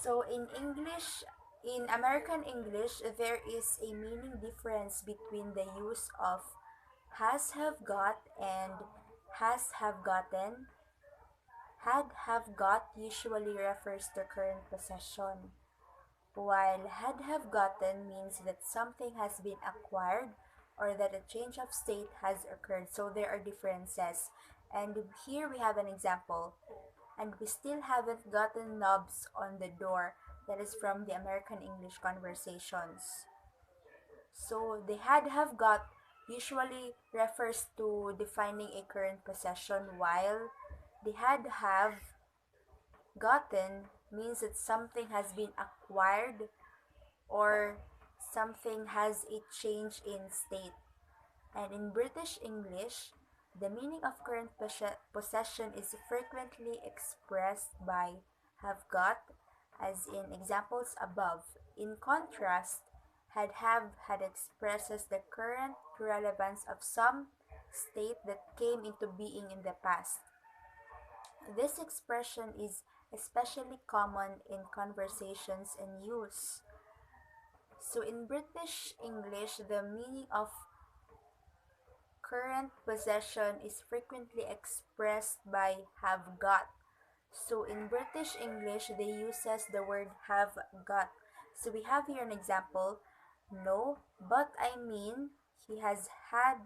So in American English, there is a meaning difference between the use of has have got and has have gotten. Had have got usually refers to current possession, while had have gotten means that something has been acquired or that a change of state has occurred. So there are differences. And here we have an example. And we still haven't gotten knobs on the door. That is from the American English conversations. So the had have got usually refers to defining a current possession, while the had have gotten means that something has been acquired or something has a change in state. And in British English, the meaning of current possession is frequently expressed by have got, as in examples above. In contrast, had expresses the current relevance of some state that came into being in the past. This expression is especially common in conversations and use. So in British English, the meaning of current possession is frequently expressed by have got. So in British English, they uses the word have got. So we have here an example. No, but I mean he has had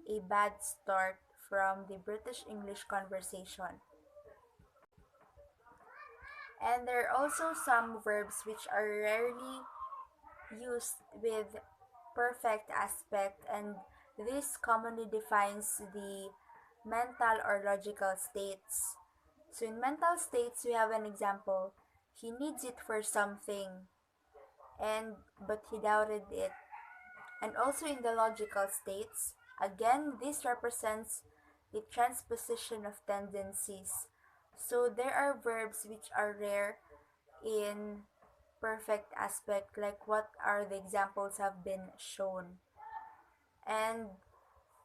a bad start from the British English conversation. And there are also some verbs which are rarely used with perfect aspect, and this commonly defines the mental or logical states. So in mental states, we have an example. He needs it for something, and but he doubted it. And also in the logical states, again, this represents the transposition of tendencies. So there are verbs which are rare in perfect aspect, like what are the examples have been shown. And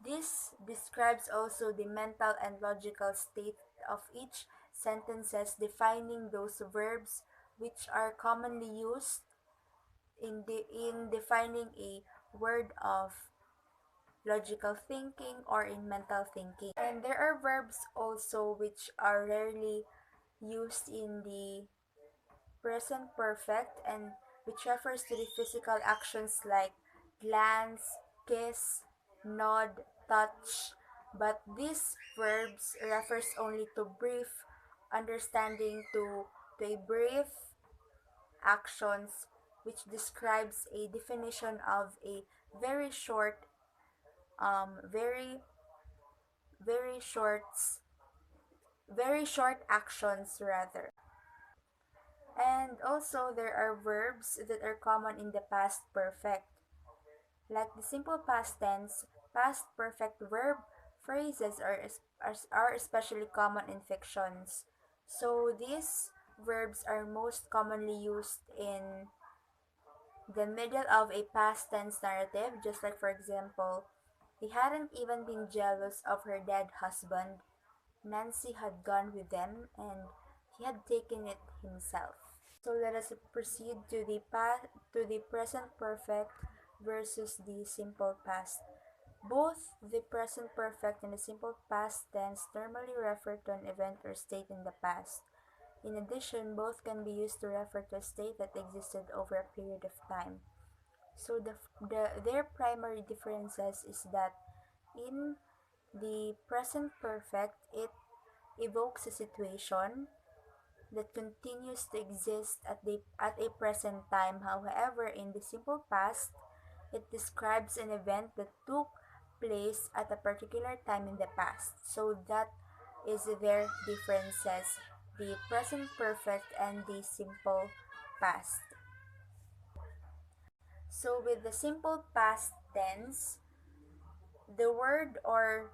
this describes also the mental and logical state of each sentences, defining those verbs which are commonly used in defining a word of logical thinking or in mental thinking. And there are verbs also which are rarely used in the present perfect, and which refers to the physical actions like glance, kiss, nod, touch. But these verbs refers only to brief understanding, to a brief actions which describes a definition of a very short very short very short actions rather. And also, there are verbs that are common in the past perfect. Like the simple past tense, past perfect verb phrases are especially common in fictions. So these verbs are most commonly used in the middle of a past tense narrative, just like, for example, he hadn't even been jealous of her dead husband. Nancy had gone with them and he had taken it himself. So let us proceed to the present perfect versus the simple past. Both the present perfect and the simple past tense normally refer to an event or state in the past. In addition, both can be used to refer to a state that existed over a period of time. So their primary differences is that in the present perfect, it evokes a situation that continues to exist at a present time. However, in the simple past, it describes an event that took place at a particular time in the past. So that is their differences, the present perfect and the simple past. So with the simple past tense, the word or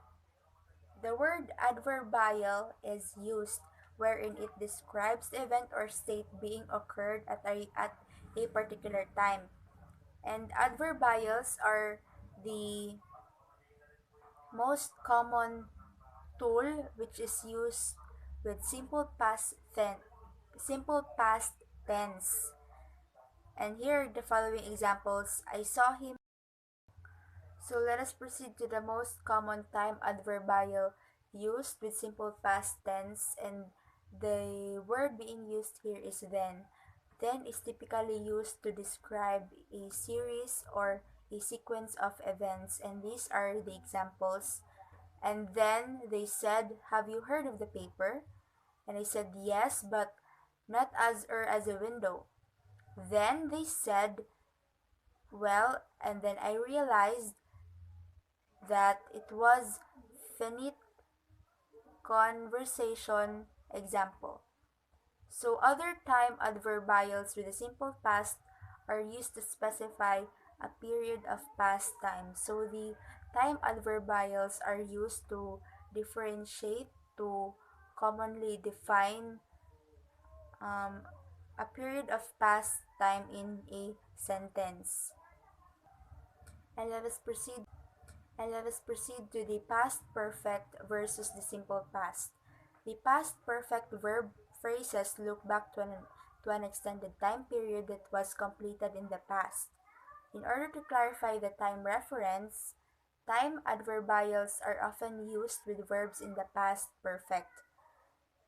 the word adverbial is used wherein it describes the event or state being occurred at a particular time. And adverbials are the most common tool which is used with simple past tense. And here are the following examples. I saw him. So let us proceed to the most common time adverbial used with simple past tense, and the word being used here is then. Then is typically used to describe a series or a sequence of events, and these are the examples. And then they said, "Have you heard of the paper?" And I said, "Yes, but not as as a window." Then they said, "Well," and then I realized that it was finite conversation example. So other time adverbials with the simple past are used to specify a period of past time. So the time adverbials are used to differentiate, to commonly define um, a period of past time in a sentence. And let us proceed to the past perfect versus the simple past. The past perfect verb phrases look back to an extended time period that was completed in the past. In order to clarify the time reference, time adverbials are often used with verbs in the past perfect.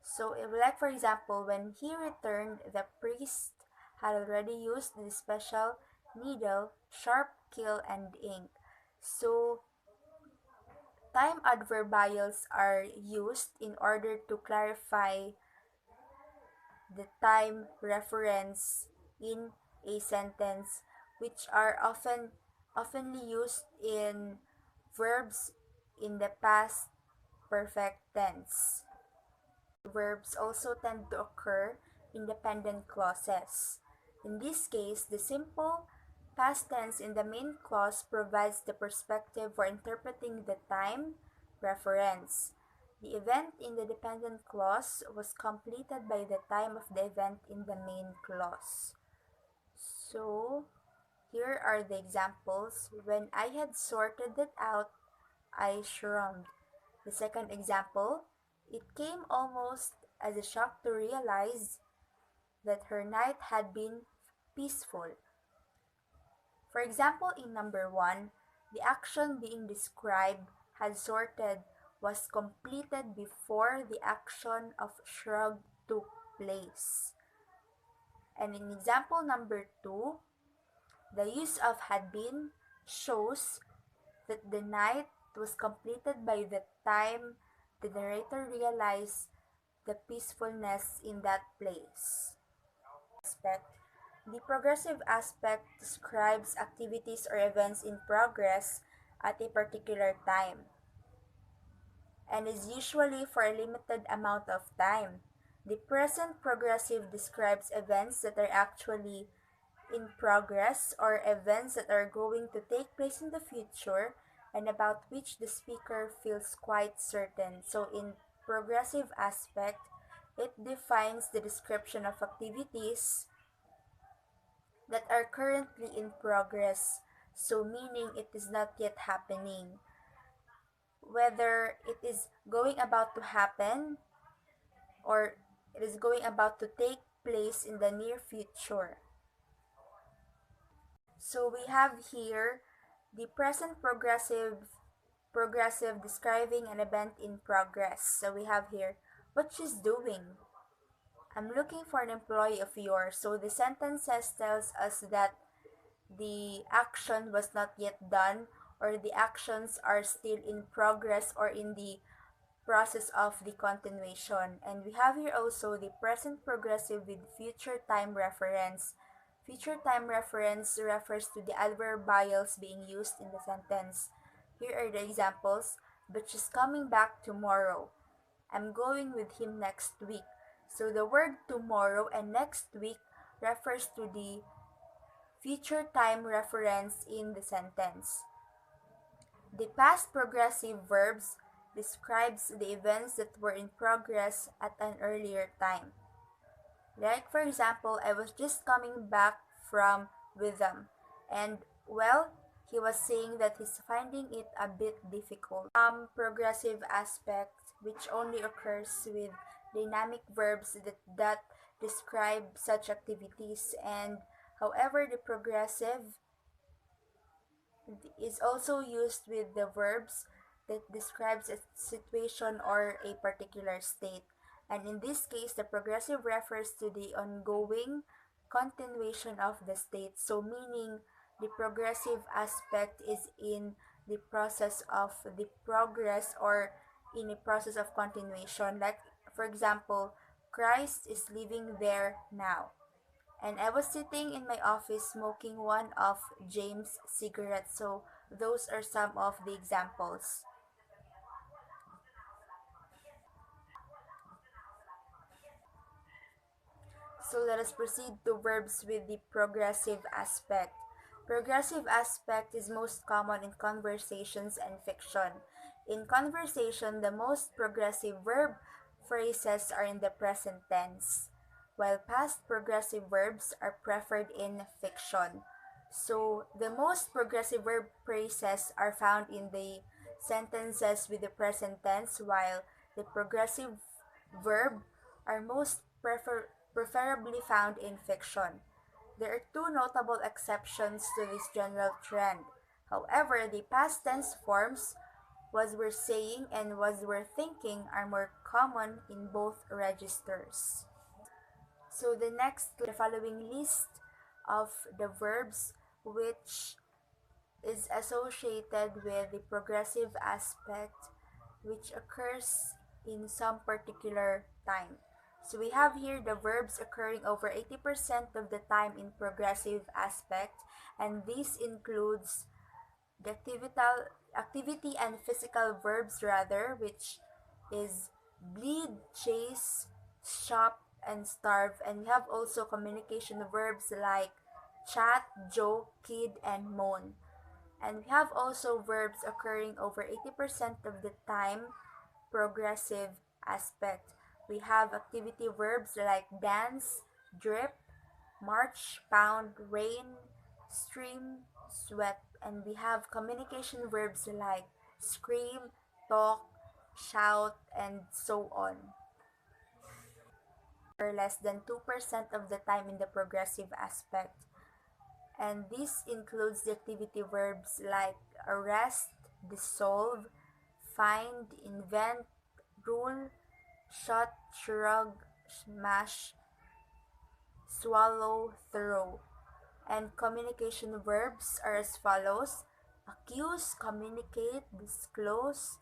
So, if, like for example, when he returned, the priest had already used the special needle, sharp quill, and ink. So, time adverbials are used in order to clarify the time reference in a sentence, which are oftenly used in verbs in the past perfect tense. Verbs also tend to occur in dependent clauses. In this case, the simple past tense in the main clause provides the perspective for interpreting the time reference. The event in the dependent clause was completed by the time of the event in the main clause. So, here are the examples. When I had sorted it out, I shrugged. The second example, it came almost as a shock to realize that her night had been peaceful. For example, in number 1, the action being described, had sorted, was completed before the action of shrug took place. And in example number 2, the use of had been shows that the night was completed by the time the narrator realized the peacefulness in that place. The progressive aspect describes activities or events in progress at a particular time and is usually for a limited amount of time. The present progressive describes events that are actually in progress or events that are going to take place in the future and about which the speaker feels quite certain. So in progressive aspect, it defines the description of activities that are currently in progress, so meaning it is not yet happening. Whether it is going about to happen or it is going about to take place in the near future. So we have here the present progressive describing an event in progress. So we have here what she's doing. I'm looking for an employee of yours. So the sentences tells us that the action was not yet done or the actions are still in progress or in the process of the continuation. And we have here also the present progressive with future time reference. Future time reference refers to the adverbials being used in the sentence. Here are the examples. But she's coming back tomorrow. I'm going with him next week. So the word tomorrow and next week refers to the future time reference in the sentence. The past progressive verbs describes the events that were in progress at an earlier time. Like for example, I was just coming back from with them, and well, he was saying that he's finding it a bit difficult. Progressive aspect which only occurs with dynamic verbs that describe such activities. And however, the progressive is also used with the verbs that describes a situation or a particular state. And in this case, the progressive refers to the ongoing continuation of the state. So meaning the progressive aspect is in the process of the progress or in a process of continuation. Like for example, Christ is living there now. And I was sitting in my office smoking one of James' cigarettes. So those are some of the examples. So let us proceed to verbs with the progressive aspect. Progressive aspect is most common in conversations and fiction. In conversation, the most progressive verb phrases are in the present tense, while past progressive verbs are preferred in fiction. So the most progressive verb phrases are found in the sentences with the present tense, while the progressive verb are most preferably found in fiction. There are two notable exceptions to this general trend. However, the past tense forms was we're saying and was we're thinking are more common in both registers. So the next the following list of the verbs which is associated with the progressive aspect which occurs in some particular time. So we have here the verbs occurring over 80% of the time in progressive aspect, and this includes the activity and physical verbs rather, which is bleed, chase, shop, and starve. And we have also communication verbs like chat, joke, kid, and moan. And we have also verbs occurring over 80% of the time, progressive aspect. We have activity verbs like dance, drip, march, pound, rain, stream, sweat. And we have communication verbs like scream, talk, shout, and so on. Or less than 2% of the time in the progressive aspect. And this includes the activity verbs like arrest, dissolve, find, invent, rule, shut, shrug, smash, swallow, throw. And communication verbs are as follows: accuse, communicate, disclose,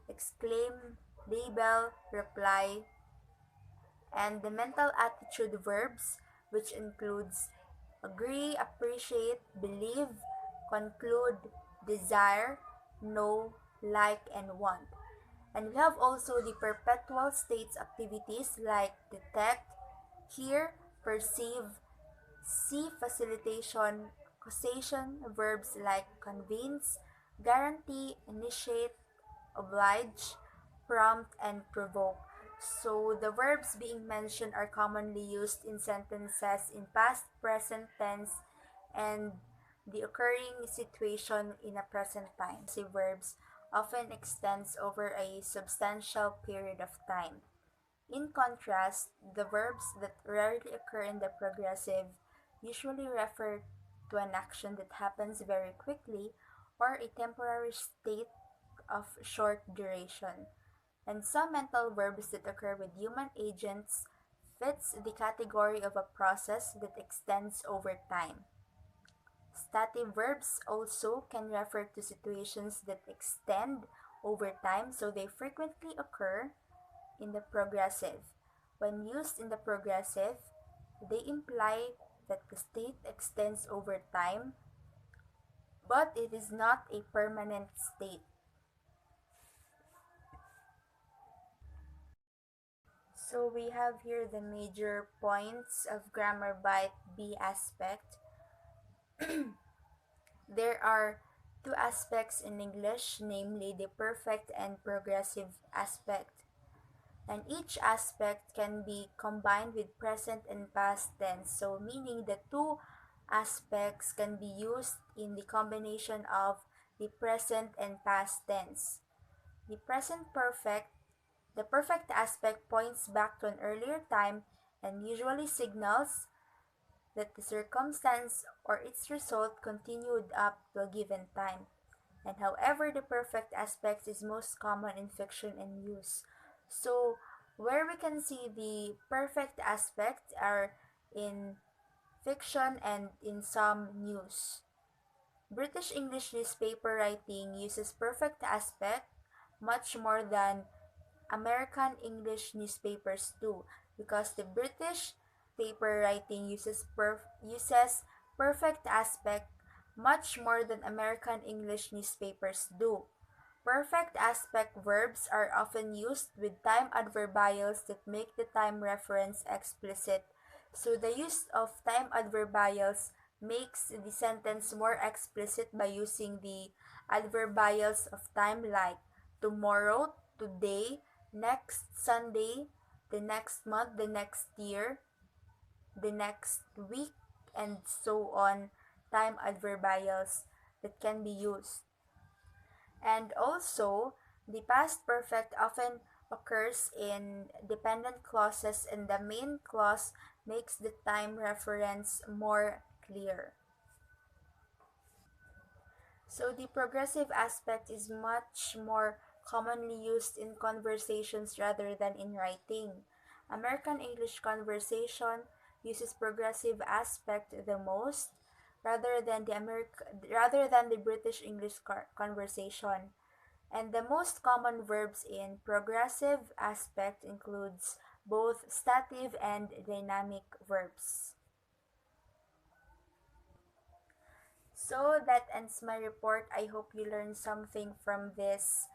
exclaim, label, reply, and the mental attitude verbs, which includes agree, appreciate, believe, conclude, desire, know, like, and want. And we have also the perpetual states activities like detect, hear, perceive, see, facilitation, causation, verbs like convince, guarantee, initiate, oblige, prompt, and provoke. So the verbs being mentioned are commonly used in sentences in past, present tense, and the occurring situation in a present time. The verbs often extends over a substantial period of time. In contrast, the verbs that rarely occur in the progressive usually refer to an action that happens very quickly or a temporary state of short duration. And some mental verbs that occur with human agents fits the category of a process that extends over time. Stative verbs also can refer to situations that extend over time, so they frequently occur in the progressive. When used in the progressive, they imply that the state extends over time, but it is not a permanent state. So we have here the major points of grammar bite B aspect. There are two aspects in English, namely the perfect and progressive aspect. And each aspect can be combined with present and past tense, so meaning the two aspects can be used in the combination of the present and past tense. The present perfect, the perfect aspect points back to an earlier time and usually signals that the circumstance or its result continued up to a given time. And however, the perfect aspect is most common in fiction and news. So, where we can see the perfect aspects are in fiction and in some news. British English newspaper writing uses perfect aspect much more than American English newspapers do, because the British paper writing uses perfect aspect much more than American English newspapers do. Perfect aspect verbs are often used with time adverbials that make the time reference explicit. So the use of time adverbials makes the sentence more explicit by using the adverbials of time like tomorrow, today, next Sunday, the next month, the next year, the next week, and so on, time adverbials that can be used. And also, the past perfect often occurs in dependent clauses, and the main clause makes the time reference more clear. So the progressive aspect is much more commonly used in conversations rather than in writing. American English conversation uses progressive aspect the most rather than the British English conversation. And the most common verbs in progressive aspect includes both stative and dynamic verbs. So that ends my report. I hope you learned something from this